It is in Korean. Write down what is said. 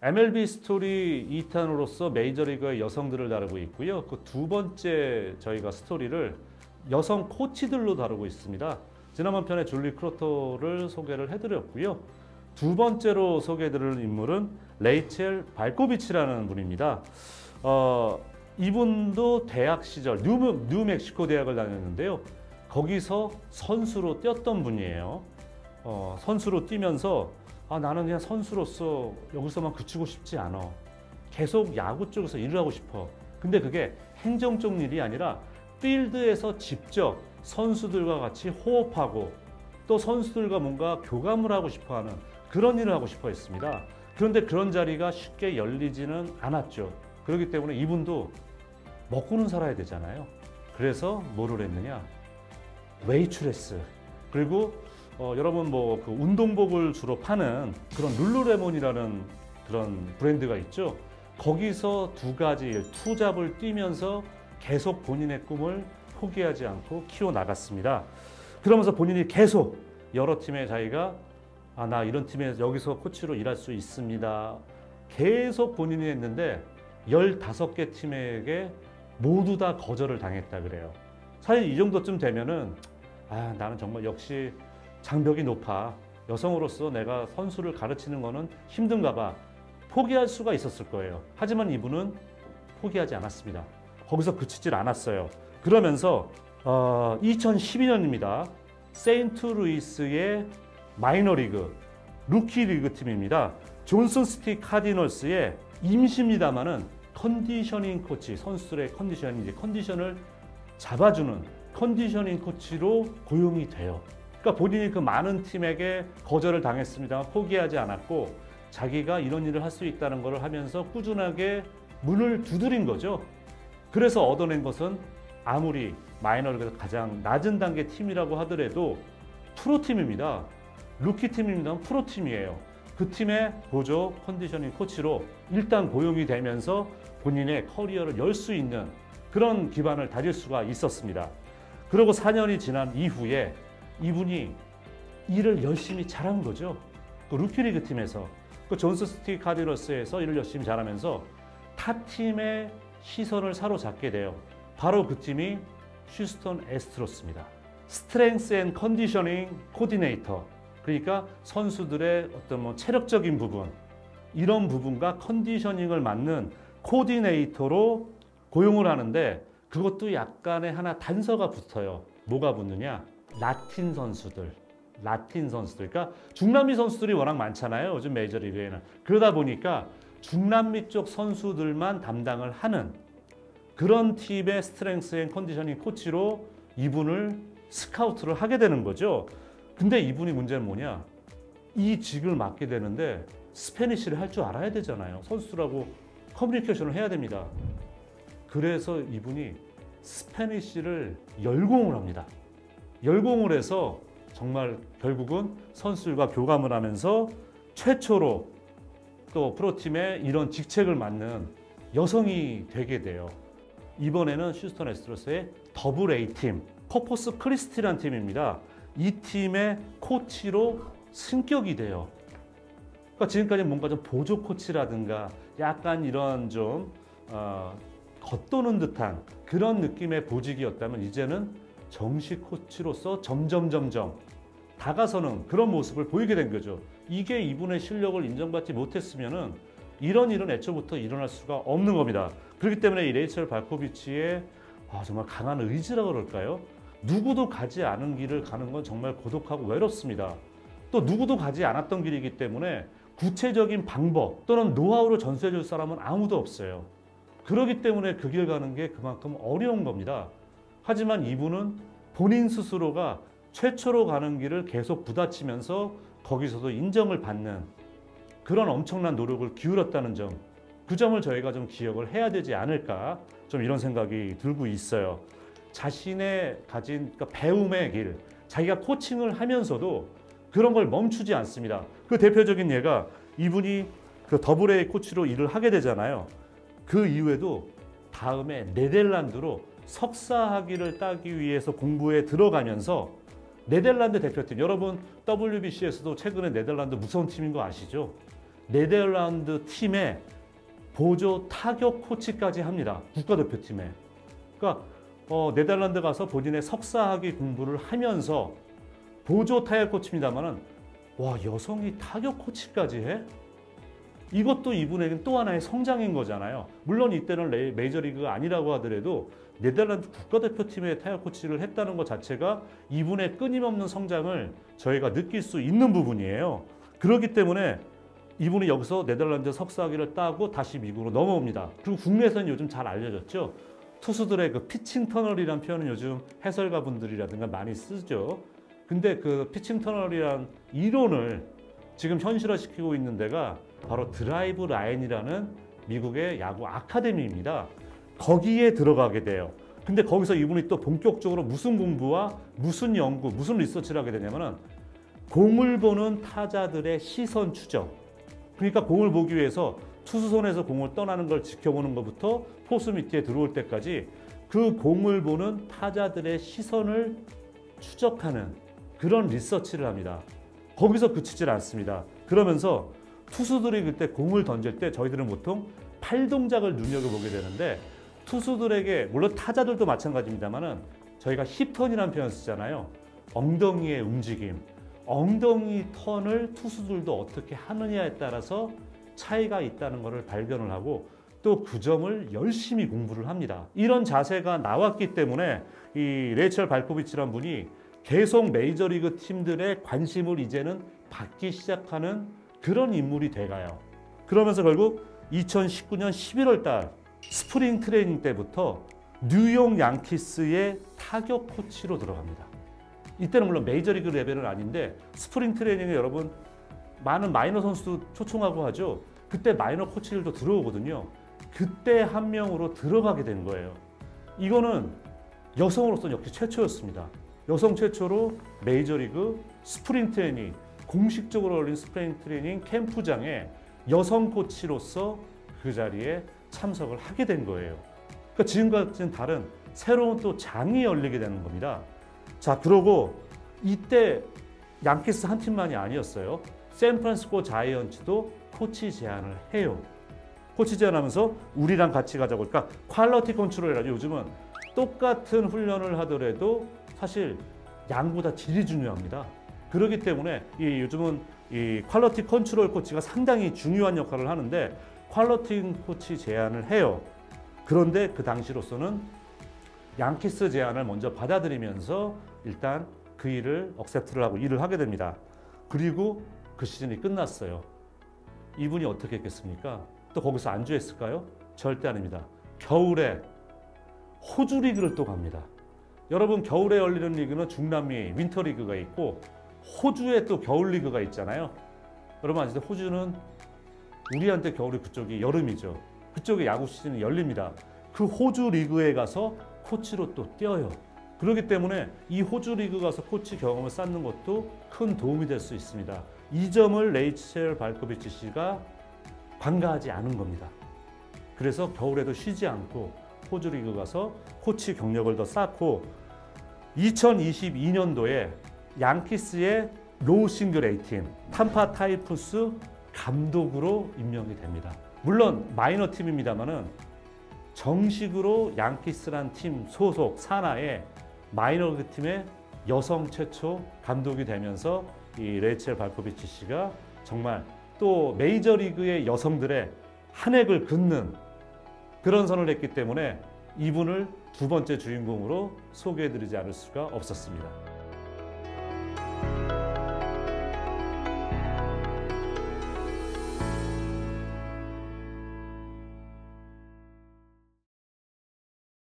MLB 스토리 2탄으로서 메이저리그의 여성들을 다루고 있고요. 그 두 번째 저희가 스토리를 여성 코치들로 다루고 있습니다. 지난번 편에 줄리 크로터를 소개를 해드렸고요. 두 번째로 소개해드릴 인물은 레이첼 발코비치라는 분입니다. 이분도 대학 시절 뉴멕시코 대학을 다녔는데요. 거기서 선수로 뛰었던 분이에요. 선수로 뛰면서 나는 그냥 선수로서 여기서만 그치고 싶지 않아. 계속 야구 쪽에서 일을 하고 싶어. 근데 그게 행정적 일이 아니라 필드에서 직접 선수들과 같이 호흡하고 또 선수들과 뭔가 교감을 하고 싶어하는 그런 일을 하고 싶어 했습니다. 그런데 그런 자리가 쉽게 열리지는 않았죠. 그렇기 때문에 이분도 먹고는 살아야 되잖아요. 그래서 뭐를 했느냐? 웨이트레스. 그리고 여러분 뭐 그 운동복을 주로 파는 그런 룰루레몬이라는 그런 브랜드가 있죠. 거기서 두 가지 일, 투잡을 뛰면서 계속 본인의 꿈을 포기하지 않고 키워나갔습니다. 그러면서 본인이 계속 여러 팀에 자기가 나 이런 팀에 여기서 코치로 일할 수 있습니다. 계속 본인이 했는데 15개 팀에게 모두 다 거절을 당했다 그래요. 사실 이 정도쯤 되면은 나는 정말 역시 장벽이 높아. 여성으로서 내가 선수를 가르치는 거는 힘든가 봐. 포기할 수가 있었을 거예요. 하지만 이분은 포기하지 않았습니다. 거기서 그치질 않았어요. 그러면서 2012년입니다. 세인트루이스의 마이너리그 루키리그 팀입니다. 존슨 시티 카디널스의 임시입니다마는 컨디셔닝 코치, 선수들의 컨디션을 잡아주는 컨디셔닝 코치로 고용이 돼요. 그러니까 본인이 그 많은 팀에게 거절을 당했습니다. 포기하지 않았고 자기가 이런 일을 할 수 있다는 것을 하면서 꾸준하게 문을 두드린 거죠. 그래서 얻어낸 것은 아무리 마이너리그에서 가장 낮은 단계 팀이라고 하더라도 프로팀입니다. 루키팀입니다. 프로팀이에요. 그 팀의 보조 컨디셔닝 코치로 일단 고용이 되면서 본인의 커리어를 열 수 있는 그런 기반을 다질 수가 있었습니다. 그리고 4년이 지난 이후에 이분이 일을 열심히 잘한 거죠. 그 루키리그 팀에서 그 존스시티 카디널스에서 일을 열심히 잘하면서 타 팀의 시선을 사로잡게 돼요. 바로 그 팀이 휴스턴 애스트로스입니다. 스트렝스 앤 컨디셔닝 코디네이터, 그러니까 선수들의 어떤 뭐 체력적인 부분, 이런 부분과 컨디셔닝을 맡는 코디네이터로 고용을 하는데 그것도 약간의 하나 단서가 붙어요. 뭐가 붙느냐? 라틴 선수들. 그러니까 중남미 선수들이 워낙 많잖아요. 요즘 메이저리그에는. 그러다 보니까 중남미 쪽 선수들만 담당을 하는 그런 팀의 스트렝스 앤 컨디셔닝 코치로 이분을 스카우트를 하게 되는 거죠. 근데 이분이 문제는 뭐냐? 이 직을 맡게 되는데 스페니쉬를 할 줄 알아야 되잖아요. 선수들하고 커뮤니케이션을 해야 됩니다. 그래서 이분이 스페니쉬를 열공을 합니다. 열공을 해서 정말 결국은 선수들과 교감을 하면서 최초로 또 프로팀에 이런 직책을 맡는 여성이 되게 돼요. 이번에는 휴스턴 애스트로스의 더블 A팀, 코퍼스 크리스티라는 팀입니다. 이 팀의 코치로 승격이 돼요. 그러니까 지금까지 뭔가 좀 보조 코치라든가 약간 이런 좀 겉도는 듯한 그런 느낌의 보직이었다면 이제는 정식 코치로서 점점 다가서는 그런 모습을 보이게 된 거죠. 이게 이분의 실력을 인정받지 못했으면은 이런 일은 애초부터 일어날 수가 없는 겁니다. 그렇기 때문에 이 레이첼 발코비치의 정말 강한 의지라고 그럴까요? 누구도 가지 않은 길을 가는 건 정말 고독하고 외롭습니다. 또 누구도 가지 않았던 길이기 때문에 구체적인 방법 또는 노하우를 전수해 줄 사람은 아무도 없어요. 그렇기 때문에 그 길 가는 게 그만큼 어려운 겁니다. 하지만 이분은 본인 스스로가 최초로 가는 길을 계속 부딪히면서 거기서도 인정을 받는 그런 엄청난 노력을 기울였다는 점, 그 점을 저희가 좀 기억을 해야 되지 않을까, 좀 이런 생각이 들고 있어요. 자신의 가진 배움의 길, 자기가 코칭을 하면서도 그런 걸 멈추지 않습니다. 그 대표적인 예가 이분이 그 더블 A 코치로 일을 하게 되잖아요. 그 이후에도 다음에 네덜란드로 석사 학위를 따기 위해서 공부에 들어가면서 네덜란드 대표팀, 여러분 WBC에서도 최근에 네덜란드 무서운 팀인 거 아시죠? 네덜란드 팀의 보조 타격 코치까지 합니다. 국가대표팀에. 그러니까 네덜란드 가서 본인의 석사학위 공부를 하면서 보조 타격 코치입니다만은 와, 여성이 타격 코치까지 해? 이것도 이분에게는 또 하나의 성장인 거잖아요. 물론 이때는 메이저리그가 아니라고 하더라도 네덜란드 국가대표팀의 타격 코치를 했다는 것 자체가 이분의 끊임없는 성장을 저희가 느낄 수 있는 부분이에요. 그렇기 때문에 이분이 여기서 네덜란드 석사학위를 따고 다시 미국으로 넘어옵니다. 그리고 국내에서는 요즘 잘 알려졌죠. 투수들의 그 피칭 터널이라는 표현은 요즘 해설가 분들이라든가 많이 쓰죠. 근데 그 피칭 터널이란 이론을 지금 현실화시키고 있는 데가 바로 드라이브 라인이라는 미국의 야구 아카데미입니다. 거기에 들어가게 돼요. 근데 거기서 이분이 또 본격적으로 무슨 공부와 무슨 연구, 무슨 리서치를 하게 되냐면은 공을 보는 타자들의 시선 추적. 그러니까 공을 보기 위해서 투수 손에서 공을 떠나는 걸 지켜보는 것부터 포수 밑에 들어올 때까지 그 공을 보는 타자들의 시선을 추적하는 그런 리서치를 합니다. 거기서 그치질 않습니다. 그러면서 투수들이 그때 공을 던질 때 저희들은 보통 팔 동작을 눈여겨보게 되는데 투수들에게 물론 타자들도 마찬가지입니다만은 저희가 힙턴이라는 표현을 쓰잖아요. 엉덩이의 움직임. 엉덩이 턴을 투수들도 어떻게 하느냐에 따라서 차이가 있다는 것을 발견을 하고 또 그 점을 열심히 공부를 합니다. 이런 자세가 나왔기 때문에 이 레이첼 발코비치라는 분이 계속 메이저리그 팀들의 관심을 이제는 받기 시작하는 그런 인물이 돼가요. 그러면서 결국 2019년 11월 달 스프링 트레이닝 때부터 뉴욕 양키스의 타격 코치로 들어갑니다. 이때는 물론 메이저리그 레벨은 아닌데 스프링 트레이닝에 여러분 많은 마이너 선수도 초청하고 하죠. 그때 마이너 코치들도 들어오거든요. 그때 한 명으로 들어가게 된 거예요. 이거는 여성으로서 역시 최초였습니다. 여성 최초로 메이저리그 스프링 트레이닝, 공식적으로 열린 스프링 트레이닝 캠프장에 여성 코치로서 그 자리에 참석을 하게 된 거예요. 그러니까 지금과는 다른 새로운 또 장이 열리게 되는 겁니다. 자, 그러고 이때 양키스 한 팀만이 아니었어요. 샌프란시스코 자이언츠도 코치 제안을 해요. 코치 제안하면서 우리랑 같이 가자고. 그러니까 퀄리티 컨트롤이라죠. 요즘은 똑같은 훈련을 하더라도 사실 양보다 질이 중요합니다. 그렇기 때문에 요즘은 이 퀄리티 컨트롤 코치가 상당히 중요한 역할을 하는데 퀄리티 코치 제안을 해요. 그런데 그 당시로서는 양키스 제안을 먼저 받아들이면서 일단 그 일을 억셉트를 하고 일을 하게 됩니다. 그리고 그 시즌이 끝났어요. 이분이 어떻게 했겠습니까? 또 거기서 안주했을까요? 절대 아닙니다. 겨울에 호주 리그를 또 갑니다. 여러분 겨울에 열리는 리그는 중남미 윈터 리그가 있고 호주에 또 겨울 리그가 있잖아요. 여러분 아시죠? 호주는 우리한테 겨울이 그쪽이 여름이죠. 그쪽에 야구 시즌이 열립니다. 그 호주 리그에 가서 코치로 또 뛰어요. 그렇기 때문에 이 호주 리그 가서 코치 경험을 쌓는 것도 큰 도움이 될 수 있습니다. 이 점을 레이첼 발코비치 씨가 관가하지 않은 겁니다. 그래서 겨울에도 쉬지 않고 호주 리그 가서 코치 경력을 더 쌓고 2022년도에 양키스의 로우 싱글 A팀 탐파 타이푼스 감독으로 임명이 됩니다. 물론 마이너 팀입니다만은 정식으로 양키스란 팀 소속 산하의 마이너리그 팀의 여성 최초 감독이 되면서 이 레이첼 발코비치 씨가 정말 또 메이저리그의 여성들의 한 획을 긋는 그런 선을 했기 때문에 이분을 두 번째 주인공으로 소개해드리지 않을 수가 없었습니다.